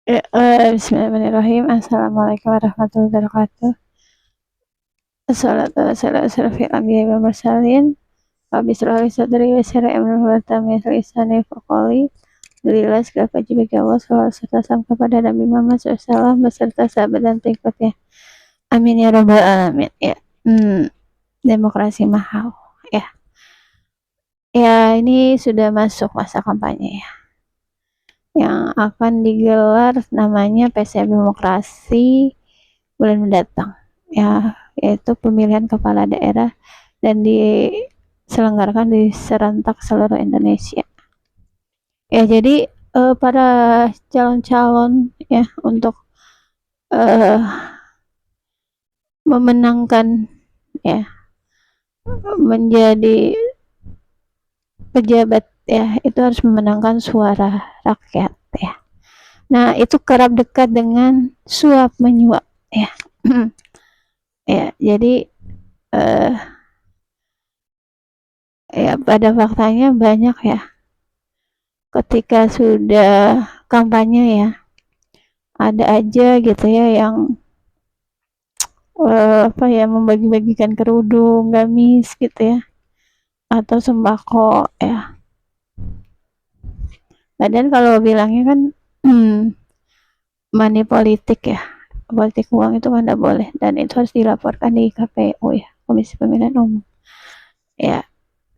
Bismillahirrahmanirrahim. Assalamualaikum warahmatullahi wabarakatuh. Assalatu wassalamu ala asyrofil anbiya'i wal mursalin. Rabbi shrah li sadri wa yassir li amri wahlul min lisani yafqahu qawli. Alhamdulillah segala puji bagi Allah, salawat serta salam kepada Nabi Muhammad SAW beserta sahabat dan pengikutnya. Amin ya rabbal alamin. Ya, demokrasi mahal. Ya, ini sudah masuk masa kampanye ya. Yang akan digelar namanya pesta demokrasi bulan mendatang. Ya, yaitu pemilihan kepala daerah dan diselenggarakan di serentak seluruh Indonesia. Ya, jadi para calon-calon ya untuk memenangkan ya menjadi pejabat ya itu harus memenangkan suara rakyat ya. Nah, itu kerap dekat dengan suap menyuap ya. Ya, jadi ya pada faktanya banyak ya ketika sudah kampanye ya ada aja gitu ya yang membagi-bagikan kerudung, gamis gitu ya atau sembako ya. Padahal kalau bilangnya kan money politik ya, politik uang itu kan tidak boleh dan itu harus dilaporkan di KPU ya, Komisi Pemilihan Umum ya.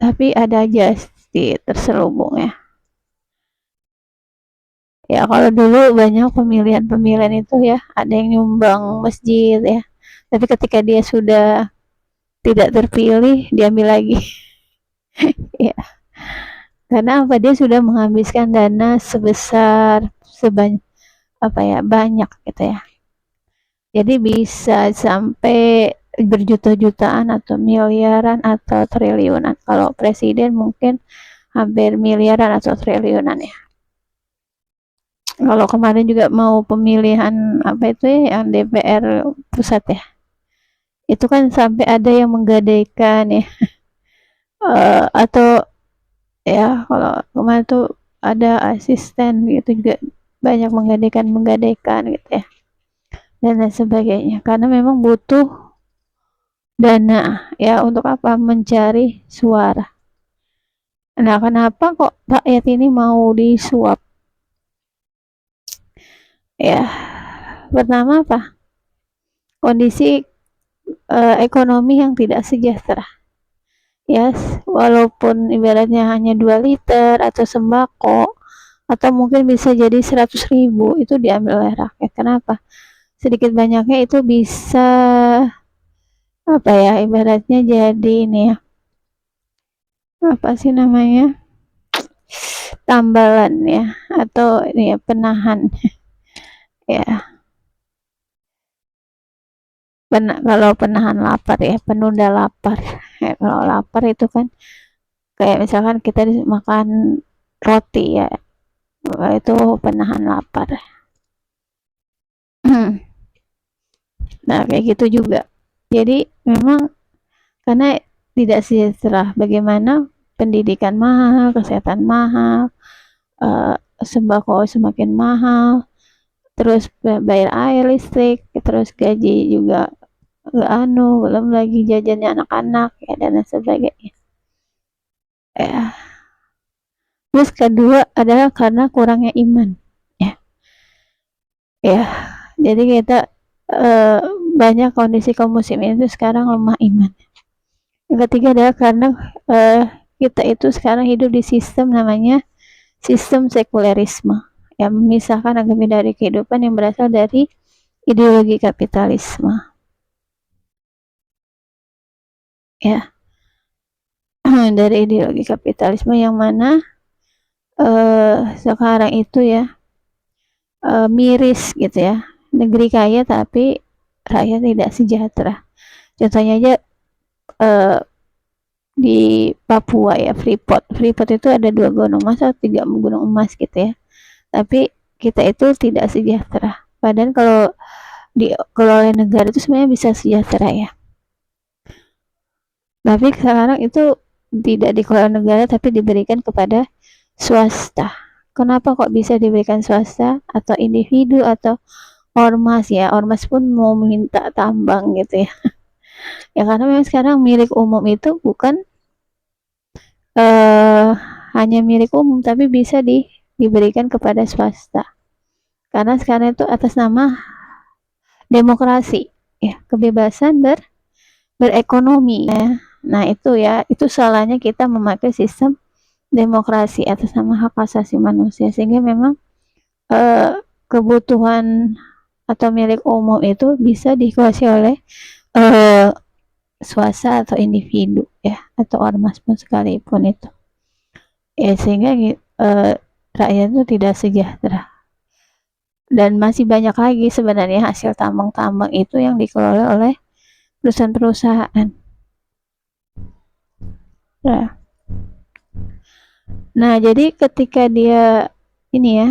Tapi ada aja terselubung ya. Ya kalau dulu banyak pemilihan itu ya, ada yang nyumbang masjid ya. Tapi ketika dia sudah tidak terpilih, diambil lagi. Ya. Karena apa? Dia sudah menghabiskan dana sebesar banyak gitu ya. Jadi bisa sampai berjuta-jutaan atau miliaran atau triliunan. Kalau presiden mungkin hampir miliaran atau triliunan ya. Kalau kemarin juga mau pemilihan yang DPR pusat ya, itu kan sampai ada yang menggadaikan ya atau ya kalau kemarin tuh ada asisten gitu juga banyak menggadaikan gitu ya dan lain sebagainya karena memang butuh dana ya untuk apa mencari suara. Nah, kenapa kok rakyat ini mau disuap? Ya, pertama apa? Kondisi ekonomi yang tidak sejahtera. Ya, walaupun ibaratnya hanya 2 liter atau sembako atau mungkin bisa jadi 100.000 itu diambil oleh rakyat. Kenapa? Sedikit banyaknya itu bisa ibaratnya jadi ini ya. Apa sih namanya? Tambalan ya atau ini ya penahan. Ya. Kalau penahan lapar ya, penunda lapar. Ya, kalau lapar itu kan kayak misalkan kita makan roti ya, itu penahan lapar. Nah, kayak gitu juga. Jadi memang karena tidak sejahtera, bagaimana pendidikan mahal, kesehatan mahal, sembako semakin mahal, terus bayar air listrik, terus gaji juga belum lagi jajannya anak-anak ya dan lain sebagainya ya. Terus kedua adalah karena kurangnya iman ya jadi kita banyak kondisi kaum muslimin itu sekarang lemah iman. Yang ketiga adalah karena kita itu sekarang hidup di sistem namanya sistem sekulerisme yang memisahkan agama dari kehidupan yang berasal dari ideologi kapitalisme ya. Dari ideologi kapitalisme yang mana sekarang itu ya miris gitu ya, negeri kaya tapi rakyat tidak sejahtera. Contohnya aja di Papua ya, Freeport itu ada 2 gunung emas atau 3 gunung emas gitu ya, tapi kita itu tidak sejahtera. Padahal kalau dikelola negara itu sebenarnya bisa sejahtera ya, tapi sekarang itu tidak dikelola negara tapi diberikan kepada swasta Kenapa kok bisa diberikan swasta atau individu atau ormas ya? Ormas pun mau minta tambang gitu ya. Ya karena memang sekarang milik umum itu bukan hanya milik umum tapi bisa diberikan kepada swasta. Karena sekarang itu atas nama demokrasi ya, kebebasan berekonomi ya. Nah, itu ya, itu salahnya kita memakai sistem demokrasi atas nama hak asasi manusia sehingga memang kebutuhan atau milik umum itu bisa dikuasai oleh swasta atau individu ya atau ormas pun sekalipun itu ya sehingga rakyat itu tidak sejahtera dan masih banyak lagi sebenarnya hasil tambang-tambang itu yang dikelola oleh perusahaan-perusahaan. Nah, jadi ketika dia ini ya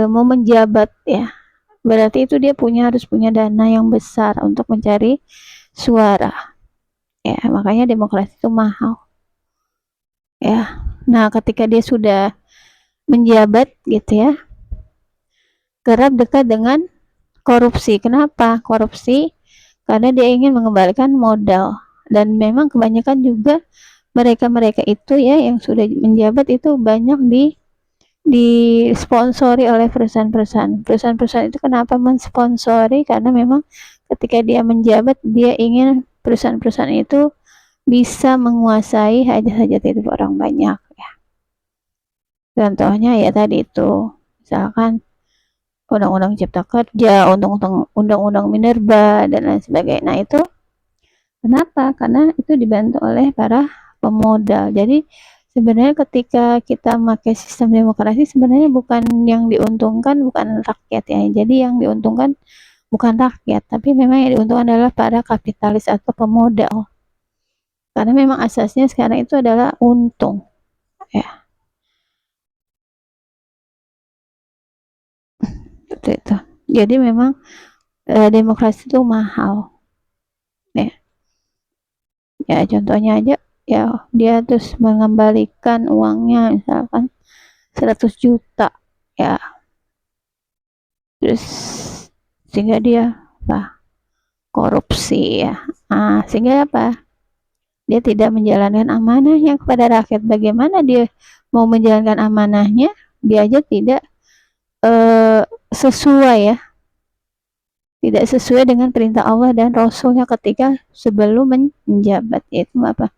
mau menjabat ya, berarti itu dia harus punya dana yang besar untuk mencari suara. Ya, makanya demokrasi itu mahal. Ya. Nah, ketika dia sudah menjabat gitu ya, kerap dekat dengan korupsi. Kenapa? Korupsi karena dia ingin mengembalikan modal dan memang kebanyakan juga mereka-mereka itu ya yang sudah menjabat itu banyak disponsori oleh perusahaan-perusahaan. Perusahaan-perusahaan itu kenapa mensponsori? Karena memang ketika dia menjabat dia ingin perusahaan-perusahaan itu bisa menguasai hajat-hajat hidup orang banyak ya. Contohnya ya tadi itu misalkan undang-undang cipta kerja, undang-undang minerba dan lain sebagainya. Nah, itu kenapa? Karena itu dibantu oleh para pemodal. Jadi sebenarnya ketika kita memakai sistem demokrasi sebenarnya bukan yang diuntungkan bukan rakyat ya. Jadi yang diuntungkan bukan rakyat, tapi memang yang diuntungkan adalah para kapitalis atau pemodal. Karena memang asasnya sekarang itu adalah untung ya. Seperti itu. Jadi memang demokrasi itu mahal. Ya. Ya contohnya aja ya dia terus mengembalikan uangnya misalkan 100 juta ya terus sehingga dia korupsi ya sehingga apa dia tidak menjalankan amanahnya kepada rakyat. Bagaimana dia mau menjalankan amanahnya dia aja tidak sesuai ya tidak sesuai dengan perintah Allah dan Rasulnya ketika sebelum menjabat itu apa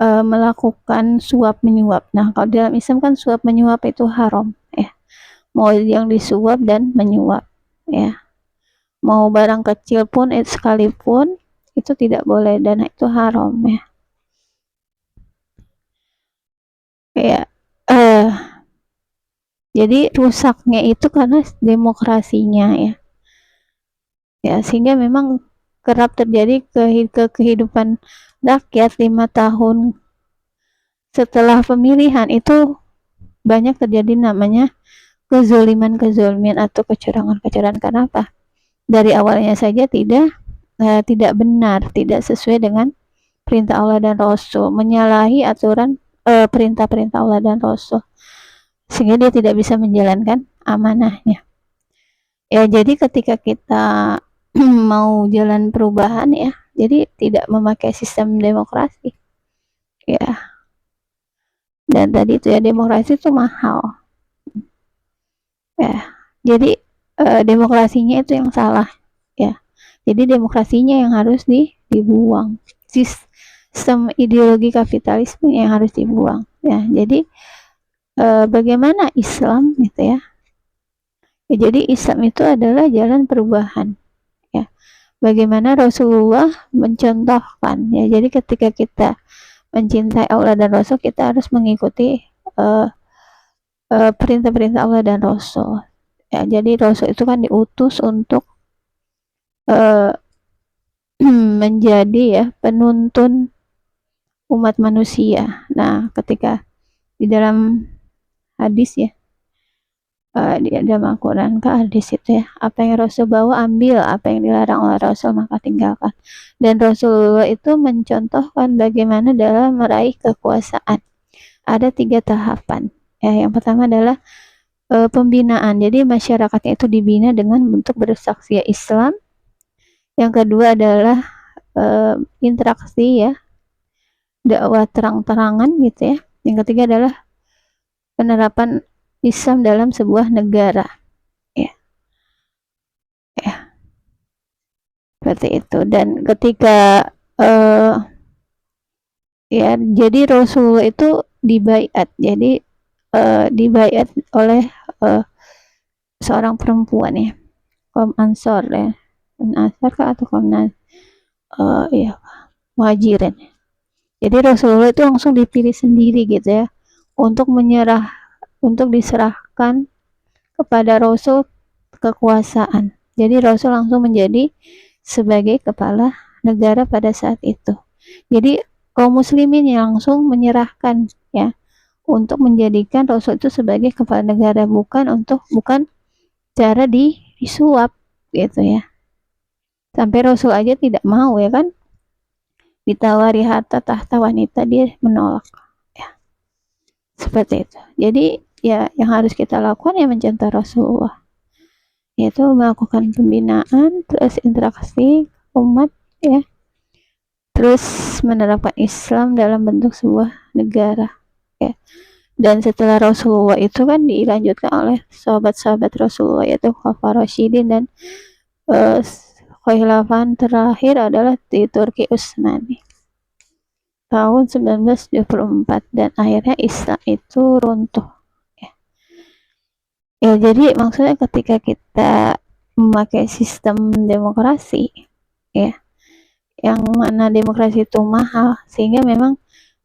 melakukan suap menyuap. Nah, kalau dalam Islam kan suap menyuap itu haram ya. Mau yang disuap dan menyuap ya. Mau barang kecil pun sekalipun itu tidak boleh dan itu haram ya. Kayak jadi rusaknya itu karena demokrasinya ya. Ya, sehingga memang kerap terjadi kehidupan rakyat 5 tahun setelah pemilihan itu banyak terjadi namanya kezoliman atau kecurangan. Karena apa? Dari awalnya saja tidak benar, tidak sesuai dengan perintah Allah dan Rasul, menyalahi aturan perintah-perintah Allah dan Rasul, sehingga dia tidak bisa menjalankan amanahnya. Ya, jadi ketika kita mau jalan perubahan ya, jadi tidak memakai sistem demokrasi. Ya. Dan tadi itu ya demokrasi itu mahal. Ya. Jadi demokrasinya itu yang salah ya. Jadi demokrasinya yang harus dibuang. Sistem ideologi kapitalisme yang harus dibuang ya. Jadi bagaimana Islam gitu ya. Jadi Islam itu adalah jalan perubahan ya. Bagaimana Rasulullah mencontohkan ya. Jadi ketika kita mencintai Allah dan Rasul kita harus mengikuti perintah-perintah Allah dan Rasul ya. Jadi Rasul itu kan diutus untuk menjadi ya penuntun umat manusia. Nah, ketika di dalam hadis ya Di dalam Al-Quran ke hadis itu ya, apa yang Rasul bawa ambil, apa yang dilarang oleh Rasul maka tinggalkan. Dan Rasulullah itu mencontohkan bagaimana dalam meraih kekuasaan. Ada 3 tahapan. Yang pertama adalah pembinaan. Jadi masyarakatnya itu dibina dengan bentuk bersaksi Islam. Yang kedua adalah interaksi ya, dakwah terang-terangan gitu ya. Yang ketiga adalah penerapan Islam dalam sebuah negara. Ya, seperti itu. Dan ketika ya, jadi Rasulullah itu dibaiat. Jadi dibaiat oleh seorang perempuan ya, kaum Ansor ya, Ansor atau kaum ya, Muhajirin. Jadi Rasulullah itu langsung dipilih sendiri gitu ya, untuk diserahkan kepada Rasul kekuasaan. Jadi Rasul langsung menjadi sebagai kepala negara pada saat itu. Jadi kaum muslimin yang langsung menyerahkan ya, untuk menjadikan Rasul itu sebagai kepala negara, bukan cara disuap gitu ya. Sampai Rasul aja tidak mau ya kan, ditawari harta tahta wanita dia menolak ya, seperti itu. Jadi ya yang harus kita lakukan ya mencontoh Rasulullah, yaitu melakukan pembinaan, terus interaksi umat ya, terus menerapkan Islam dalam bentuk sebuah negara ya. Dan setelah Rasulullah itu kan dilanjutkan oleh sahabat-sahabat Rasulullah, yaitu Khulafaur Rasyidin, dan khalifah terakhir adalah di Turki Utsmani tahun 1924, dan akhirnya Islam itu runtuh ya. Jadi maksudnya ketika kita memakai sistem demokrasi ya, yang mana demokrasi itu mahal, sehingga memang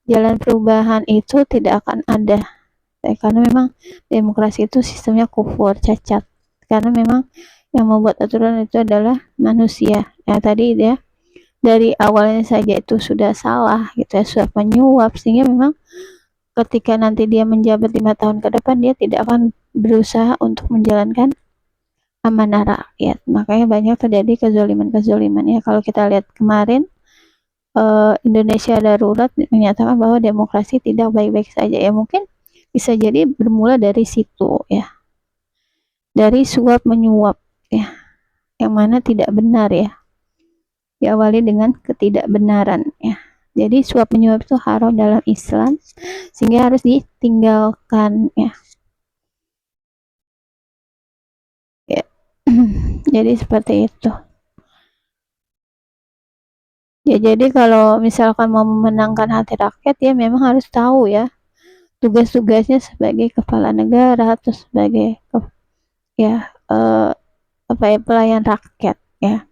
jalan perubahan itu tidak akan ada ya, karena memang demokrasi itu sistemnya kufur, cacat, karena memang yang membuat aturan itu adalah manusia ya. Tadi ya, dari awalnya saja itu sudah salah gitu ya, sudah menyuap, sehingga memang ketika nanti dia menjabat 5 tahun ke depan, dia tidak akan berusaha untuk menjalankan amanah rakyat. Makanya banyak terjadi kezaliman ya. Kalau kita lihat kemarin Indonesia darurat menyatakan bahwa demokrasi tidak baik-baik saja ya, mungkin bisa jadi bermula dari situ ya, dari suap menyuap ya, yang mana tidak benar ya, diawali dengan ketidakbenaran ya. Jadi suap menyuap itu haram dalam Islam, sehingga harus ditinggalkan ya. Jadi seperti itu ya. Jadi kalau misalkan mau memenangkan hati rakyat ya, memang harus tahu ya tugas-tugasnya sebagai kepala negara atau sebagai ya pelayan rakyat ya,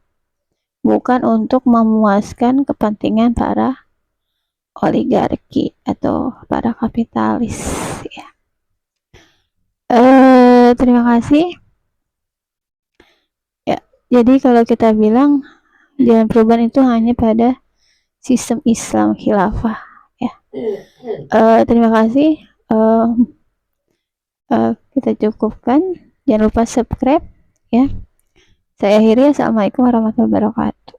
bukan untuk memuaskan kepentingan para oligarki atau para kapitalis ya. Terima kasih ya. Jadi kalau kita bilang jalan perubahan itu hanya pada sistem Islam khilafah ya. Terima kasih. Kita cukupkan. Jangan lupa subscribe ya. Saya akhiri. Assalamualaikum warahmatullahi wabarakatuh.